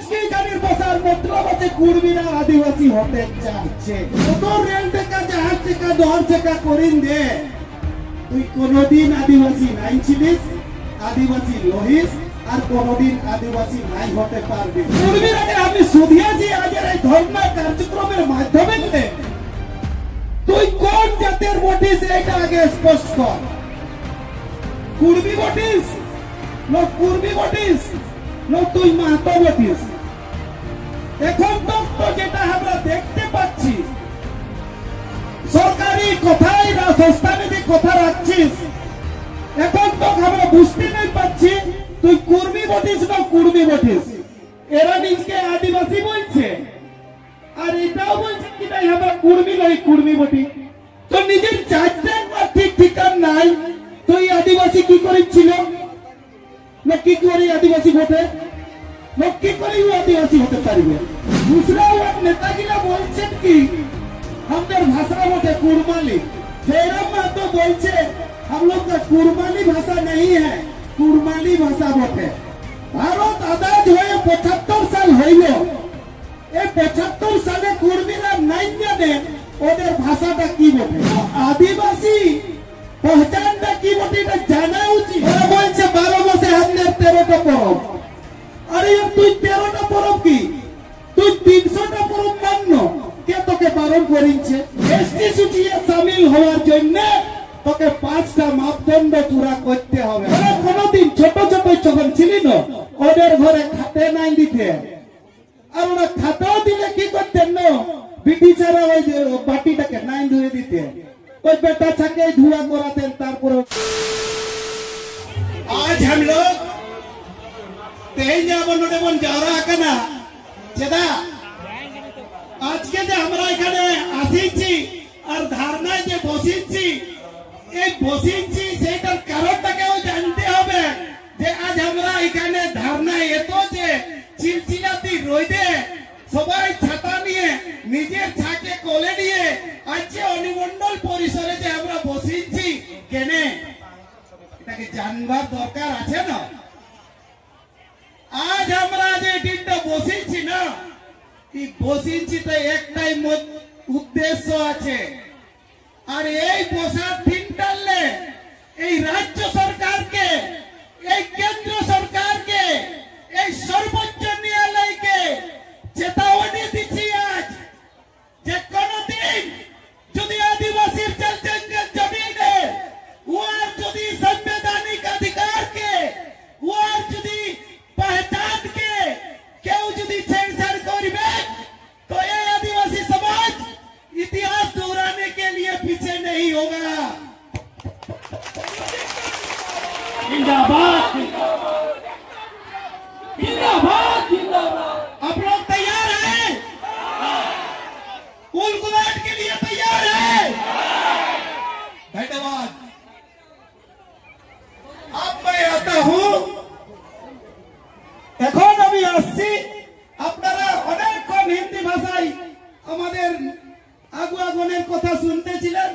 আজকে গাড়ির বসার মতলব আছে কুর্মীরা আদিবাসী হতে চাইছে। কত রেল টাকা, জাহাজ টাকা, দর টাকা করিন দে, তুই কোনদিন আদিবাসী নাই ছিলিস, আদিবাসী লহিস, আর কোনদিন আদিবাসী নাই হতে পারবি। কুর্মীরাকে আমি শুধিয়েছি আজের এই ধর্ম কার্যক্রমের মাধ্যমে তুই কোন জাতের বটিস এটা আগে স্পষ্ট কর। কুর্মী বটিস না কুর্মী বটিস না তুই মাহাতো বটিস? এখন তো যেটা আমরা দেখতে পাচ্ছি সরকারি কথাই রাজস্থানে যে কথা রাখছিস, এখন তো আমরা বুঝতে নাই পাচ্ছি তুই কুর্মী বটিস না কুর্মী বটিস। এরা নিজকে আদিবাসী বলছে আর এটাও বলছে কি নাই আমরা কুর্মী নই কুর্মী বটি। তো নিজের চারটে ঠিক ঠিকান নাই, তুই আদিবাসী কি করেছিল না কি করে আদিবাসী ভোটে না কি করে আদিবাসী হতে পারবে? दूसरा नेतागिला বলছেন কি আমাদের ভাষা বটে কুরমালি। जयराम महतो बोलছে हम लोग का कुरमाली भाषा नहीं है, कुरमाली भाषा बोटे। भारत आजाद हुए 75 साल হইল, এই 75 সালে কুর্মীরা নাই জানে ওদের ভাষাটা কি বটে, আদিবাসী পহচানটা কি বটে এটা জানা উচিত। ওরা বলছে 12 মাসে আমাদের 13টা পরব। আরে তুই 13টা পরব কি, তুই 300টা পরব মান্য, কে তোকে বারণ করিছে? এসটি ছুটিয়ে শামিল হওয়ার জন্য তোকে 5টা মাপদণ্ড পুরা করতে হবে। ওরা কোনদিন ছোট ছোট যখন ছিল না ওদের ঘরে খাতে নাই দিতে, আর ওরা খাতাও দিলে কি করতেন না ব্রিটিশরা ওই বাটিটাকে নাই ধুয়ে দিতে, ওই বেটা ছাকে ধুয়া করাতেন। তারপরে আজ हम लोग তেইনা বনডেবন যারা আকানা যেদা আজকে যে আমরা এখানে আসিছি আর ধারণায় যে বসিছি, এই বসিছি সেটার কারণটাকেও জানতে হবে যে আজ আমরা এখানে ধারণায় এত যে চিলচিলাতি রইদে সবাই ছাতা নিয়ে নিজের ছাকে কোলে নিয়ে আজ যে অনিমন্ডল পরিসরে যে আমরা বসিছি কেনে এটাকে জানবার দরকার আছে না? আজ আমরা যে দিনটা বসিছি না, এই বসিছি তো একটাই উদ্দেশ্য আছে, আর এই বসার দিনটালে এই রাজ্য সরকারকে, এই কেন্দ্র সরকারকে, এই সর্বোচ্চ ন্যায়ালয়কে চেতাবনী দিচ্ছি আজ যে কোনদিন যদি আদিবাসীর জলজঙ্গল জমিনে ওর যদি সাংবিধানিক अधिकारকে ওর যদি पहचानকে কেউ যদি छेड़छाड़ করবে तो ये आदिवासी समाज इतिहास दोहराने के लिए पीछे नहीं होगा। जिंदाबाद जिंदाबाद जिंदाबाद। आप लोग तैयार हैं? उलगुलाट के लिए तैयार हैं? धन्यवाद। अब मैं आता हूं, এখন আমি আসছি। আপনারা অনেকক্ষণ হিন্দি ভাষায় আমাদের আগুয়াগনের কথা শুনতেছিলেন।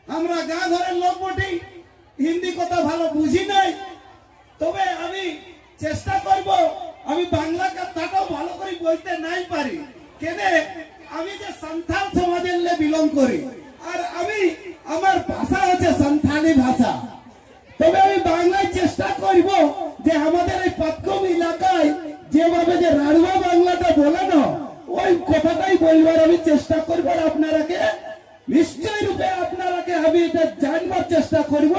আমরা গা ঘরের লোক বটি, হিন্দি কথা ভালো বুঝি নাই, তবে আমি চেষ্টা করব। আমি বাংলা কথাটাও ভালো করে বলতে নাই পারি, কেনে আমি যে সান্থাল সমাজের বিলং করি, আর আমি আমার ভাষা হচ্ছে সান্থালি ভাষা। তবে আমি বাংলায় চেষ্টা করব যে আমাদের এই পাতকম এলাকায় যেভাবে যে রাড়ুয়া বাংলাটা বলে না ওই কথাটাই বলবার আমি চেষ্টা করব। আপনারাকে নিশ্চয় রূপে আপনারাকে আমি এটা জানবার চেষ্টা করব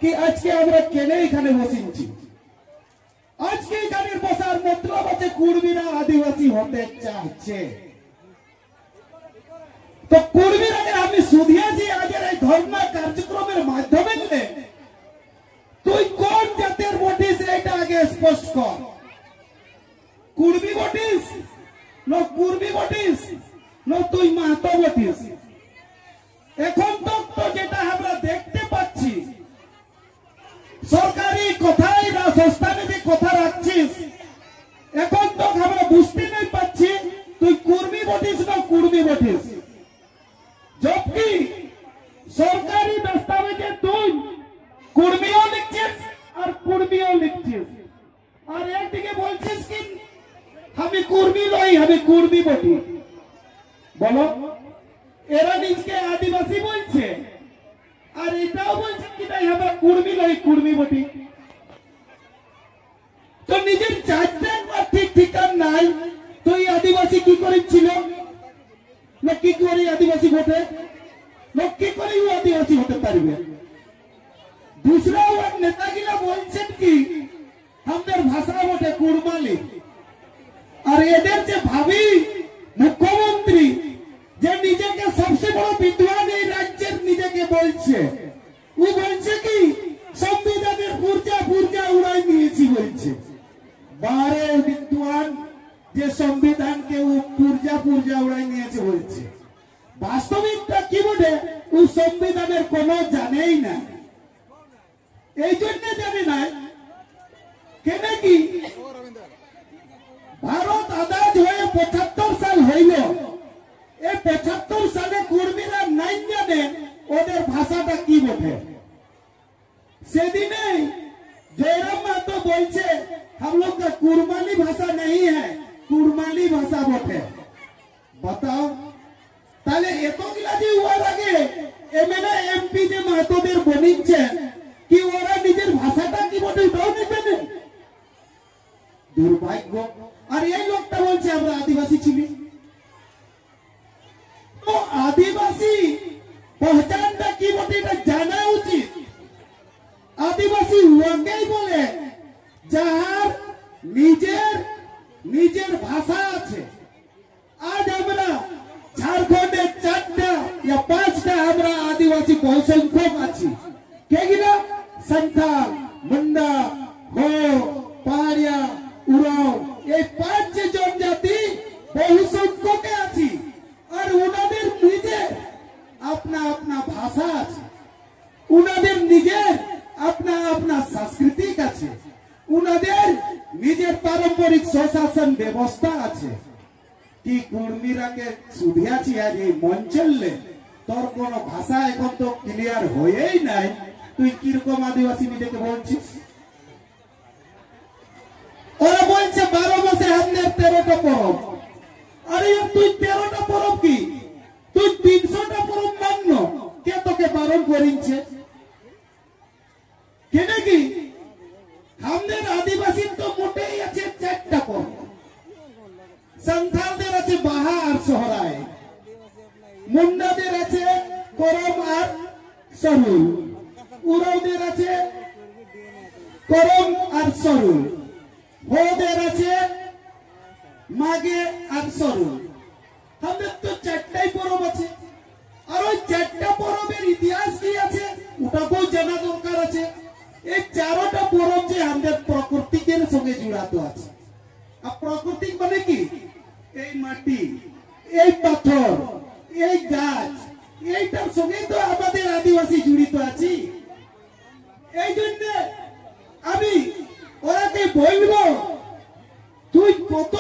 কি আজকে আমরা কেন এখানে বসেছি। আজকে এখানে বসার মতলব আছে কুর্মীরা আদিবাসী হতে চাইছে। তো কুর্মীরাকে আমি শুধিয়েছি আজের এই ধর্ম কার্যক্রমের মাধ্যমে তুই কোন জাতের বটিস এটা আগে স্পষ্ট কর। কুর্মী বটিস না কুর্মী বটিস না তুই মাহাতো বটিস? এখন তো যেটা আমরা দেখতে পাচ্ছি সরকারি কথাই রাজস্থানে যে কথা রাখছিস, এখন তো আমরা বুঝতে নাই পাচ্ছি তুই কুর্মী বটিস না কুর্মী বটিস। জবকি সরকারি দস্তাবেজে তুই কুর্মীও লিখছিস আর কুর্মীও লিখছিস, আর একদিকে বলছিস কি আমি কুর্মী নই, আমি কুর্মী বটি। বলো, এরা নিজকে আদিবাসী বলছে আর এটাও বলছে কি নাই আমরা কুর্মী নই, কুর্মী বটি। তো নিজের চারটে ঠিক ঠিকান নাই, তো এই আদিবাসী কি করেছিল? না কি করে আদিবাসী ভোটে? লোক কি করে আদিবাসী হতে পারবে? दूसरा ওর নেতাগিরা বলছেন কি আমাদের ভাষা বটে কুড়মালি। আর এদের যে ভাবি মুখ্যমন্ত্রী, যে নিজেকে সবচেয়ে বড় বিদ্বান এই রাজ্যের নিজেকে বলছে, ও বলছে কি সংবিধানের পূর্জা পূর্জা উড়াই নিয়েছি বলছে। বারে বিদ্বান যে সংবিধানকে ও পূর্জা পূর্জা উড়াই নিয়েছে বলছে। বাস্তবিকটা কি বটে? ও সংবিধানের কোনো জানেই না। এই জন্য জানে না কেন কি ভারত আজাদ হয়ে ৭৫ সাল হইল। এই ৭৫ সালে কুর্মীরা নাই জানে ওদের ভাষাটা কি বটে। সেদিনে जयराम महतो बोलছে हम लोग का कुर्माली भाषा नहीं है, कुर्माली भाषा बोटे। बताओ তাহলে এতগুলা যে ওর আগে এমএলএ এমপি যে মাহাতোদের বনিচ্ছে কি ওরা নিজের ভাষাটা কি বটে ওটাও না জানে। দুর্ভাগ্য। আর এই লোকটা বলছে আমরা আদিবাসী ছিলি। তো আদিবাসী পহচানটা কি বটে এটা জানা উচিত। আদিবাসী ওকেই বলে যার নিজের নিজের ভাষা আছে। আজ আমরা ঝাড়খণ্ডে ৪টা या ৫টা আমরা আদিবাসী বহুসংখ্যক আছি। কে গিলা? সান্থাল, মুন্ডা, হো, পাহাড়িয়া, উরাও, এই ৫ যে জনজাতি বহুসংখ্যকে আছি। আর ওনাদের নিজের আপনা আপনা ভাষা আছে, ওনাদের নিজের अपना अपना सांस्कृतिक আছে, উনাদের নিজের পারম্পরিক স্বশাসন ব্যবস্থা আছে। কি কুর্মীরাকে সুধিয়াছি আজ এই মঞ্চলে তোর কোন ভাষা এখন তো ক্লিয়ার হয়েই নাই, তুই কিরকম আদিবাসী নিজেকে বলছিস? ওরা বলছে 12 মাসে আমাদের 13টা পরব। আরে তুই 13টা পরব কি? তুই 300টা পরব মান্য, কে তোকে বারণ করিছে? কেন কি আমাদের আদিবাসী তো মোটেই আছে 4টা পরব। সান্থালদের আছে বাহা আর সোহরাই, মুন্ডাদের আছে করম আর সরুল, উরাওদের আছে করম আর সরুল, হোদের আছে মাগে আর সরুল। আমাদের তো 4টাই পরব আছে। আর ওই 4টা পরবের ইতিহাস কি আছে ওটাকেও জানা দরকার আছে। এই 4টা পরব যে আমাদের প্রকৃতির সঙ্গে জড়িত আছে। আর প্রকৃতি মানে কি? এই মাটি, এই পাথর, এই গাছ, এইটার সঙ্গে তো আমাদের আদিবাসী জড়িত আছি। এই জন্য আমি ওরাকে বলবো তুই কত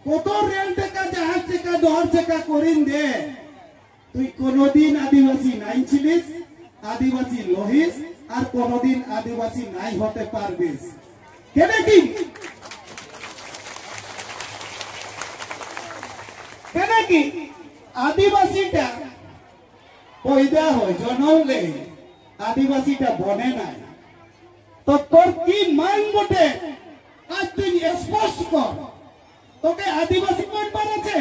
কত রেল টেকা, জাহাজ টেকা, ডহর টেকা করিন দে, তুই কোনদিন আদিবাসী নাই ছিলিস, আদিবাসী লহিস, আর কোনদিন আদিবাসী নাই হতে পারবিস। কেন কি? কেন কি আদিবাসীটা পয়দা হয় জন্মলে, আদিবাসীটা বনে নাই। তো তোর কি মান বটে আজ তুই স্পষ্ট কর, তোকে আদিবাসী বনবার আছে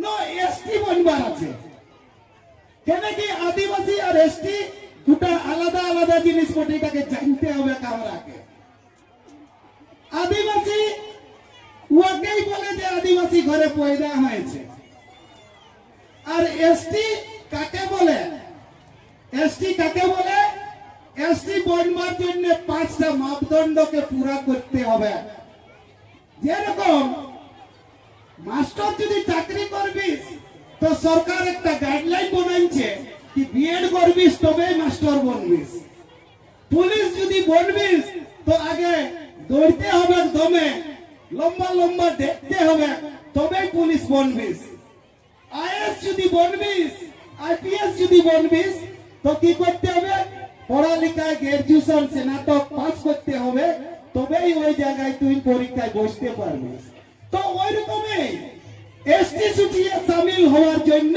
না এসটি বনবার আছে? কেন কি আদিবাসী আর এসটি দুটা আলাদা আলাদা জিনিস বটে, এটাকে জানতে হবে কামরাকে। আদিবাসী ওকেই বলে যে আদিবাসী ঘরে পয়দা হয়েছে। আর এসটি কাকে বলে? এসটি কাকে বলে? এসটি বনবার জন্য 5টা মাপদণ্ডকে পুরা করতে হবে। যেরকম মাস্টার যদি চাকরি করবিস তো সরকার একটা গাইডলাইন বানাইছে কি বিএড করবিস তবেই মাস্টার বনবিস। পুলিশ যদি বনবিস তো আগে দৌড়তে হবে, দমে লম্বা লম্বা দেখতে হবে তবেই পুলিশ বনবিস। আইএস যদি বনবিস, আইপিএস যদি বনবিস তো কি করতে হবে? পড়ালেখায় গ্রাজুয়েশন স্নাতক পাস করতে হবে, তবেই ওই জায়গায় তুই পরীক্ষায় বসতে পারবি। তো ওই এসটি ছুটিয়ে সামিল হওয়ার জন্য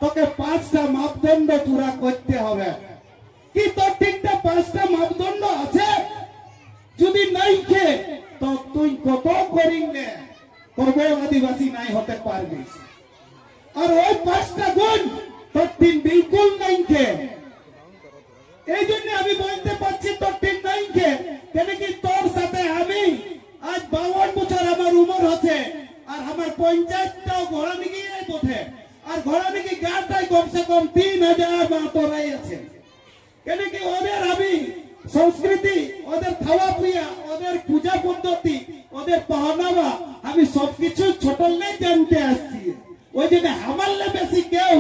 তোকে 5টা মাপদণ্ড পুরা করতে হবে। কি তোর ঠিকটা 5টা মাপদণ্ড আছে? যদি নাই কে তো তুই কত করিলে তবে আদিবাসী নাই হতে পারবি। আর ওই 5টা গুণ তোর তিন বিলকুল নাই কে। এই জন্য আমি বলতে পারছি তোর ঠিক নাই কে, কেন কি তোর সাথে আমি আজ 52 বছর আমার উমর হচ্ছে, আর আমার পঞ্চায়েতটাও ঘোড়া নিগিয়ে বটে, আর ঘোড়া নিগি গাড়টাই কমসে কম 3000 মাতরাই আছে। কেন কি ওদের আমি সংস্কৃতি, ওদের খাওয়া পিয়া, ওদের পূজা পদ্ধতি, ওদের পাহনাবা আমি সবকিছু ছোটলে জানতে আসছি। ওই জন্য আমারলে বেশি কেউ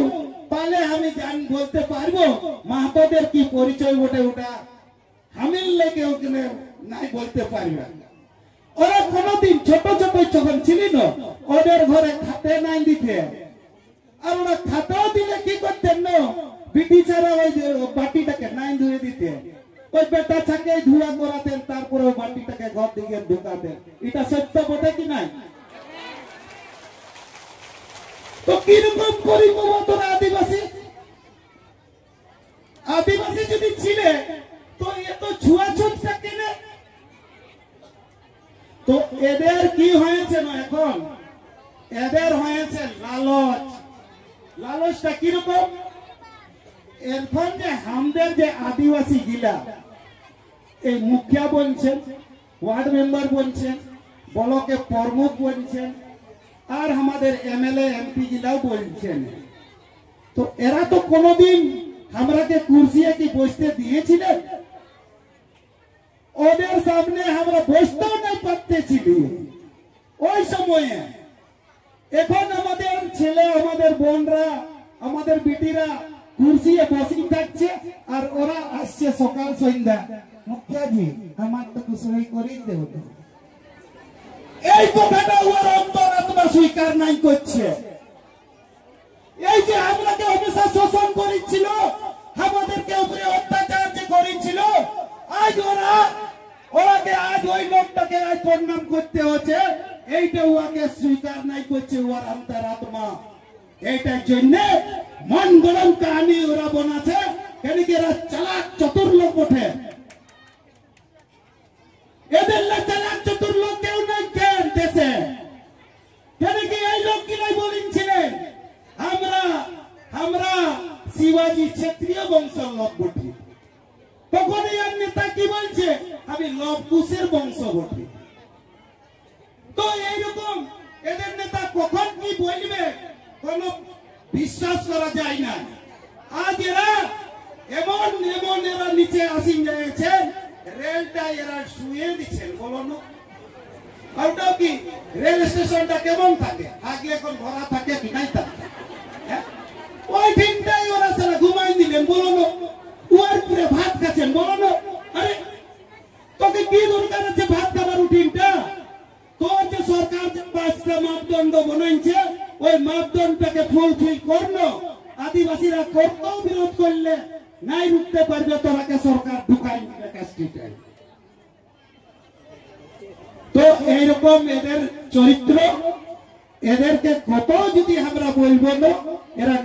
পালে আমি জান বলতে পারবো মাহাতোদের কি পরিচয় বটে, ওটা হামিললে কেউ নাই বলতে পারবে। ওরা কোনদিন ছোট ছোট যখন ছিল না ওদের ঘরে খাতে নাই দিতে, আর ওরা খাতেও দিলে কি করতেন না বিটি ছাড়া ওই বাটিটাকে নাই ধুয়ে দিতে, ওই বেটা ছাকে ধুয়া করাতেন, তারপরে ওই বাটিটাকে ঘর দিকে ঢুকাতেন। এটা সত্য বটে কি নাই? তো কিরকম করিব তোরা আদিবাসী? আদিবাসী যদি ছিলে তো এত ছুয়াছুতটা কেনে? তো এদের কি হয়েছে না এখন? এদের হয়েছে লালচ। লালচটা কিরকম? এখন যে আমাদের যে আদিবাসী গিলা এই মুখিয়া বলছেন, ওয়ার্ড মেম্বার বলছেন, ব্লকে প্রমুখ বলছেন, আর আমাদের এমএলএ এমপি গিলাও বলছেন, তো এরা তো কোনদিন আমরাকে কুর্সিয়ে কি বসতে দিয়েছিলেন? ওদের সামনে আমরা বসতেও না পারতেছিলি ওই সময়ে। এখন আমাদের ছেলে, আমাদের বোনরা, আমাদের বিটিরা কুর্সিয়ে বসে থাকছে, আর ওরা আসছে সকাল সন্ধ্যা, মুখিয়াজি আমার তো কুসুই করে দেব। এই কথাটা ওর অন্তরাত্মা স্বীকার নাই করছে। এই যে আমরাকে হমেশা শোষণ করেছিল, আমাদেরকে উপরে অত্যাচার যে করেছিল, আজ ওরাকে আজ ওই লোকটাকে আজ প্রণাম করতে হচ্ছে, এইটা ওকে স্বীকার নাই করছে ওর অন্তরাত্মা। এইটার জন্য মন গরম কাহিনী ওরা বানাচ্ছে, কেন কি এরা চালাক চতুর লোক ওঠে। এদের চালাক চতুর লোক কেউ নাই কেন দেশে? কেন কি এই লোক কি নাই বলেছিলেন আমরা শিবাজি ক্ষত্রিয় বংশের লোক বটি, তখন এই নেতা কি বলছে আমি লবকুশের বংশ বটি। তো এইরকম এদের নেতা কখন কি বলবে কোন বিশ্বাস করা যায় না। আজ এরা এমন এমন এরা নিচে আসি গেছে, রেলটা এরা শুয়ে দিচ্ছেন। বলো না ওটাও কি রেল স্টেশনটা কেমন থাকে? আগে এখন ভরা থাকে কি নাই থাকে? ওই দিনটাই ওরা সারা ঘুমাই দিলেন। বলো না ওর পুরে ভাত খাচ্ছেন। বলো না আরে তোকে কি দরকার আছে ভাত খাবার রুটিনটা? তোর যে সরকার যে 5টা মাপদণ্ড বানাইছে ওই মাপদণ্ডটাকে ফুলফিল করলো। আদিবাসীরা করতেও বিরোধ করলে নাই রুখতে পারবে, তোরাকে সরকার ঢুকাই দিবে কাস্টিটাই। তো এইরকম এদের চরিত্র, এদেরকে কত যদি আমরা বলবো না এরা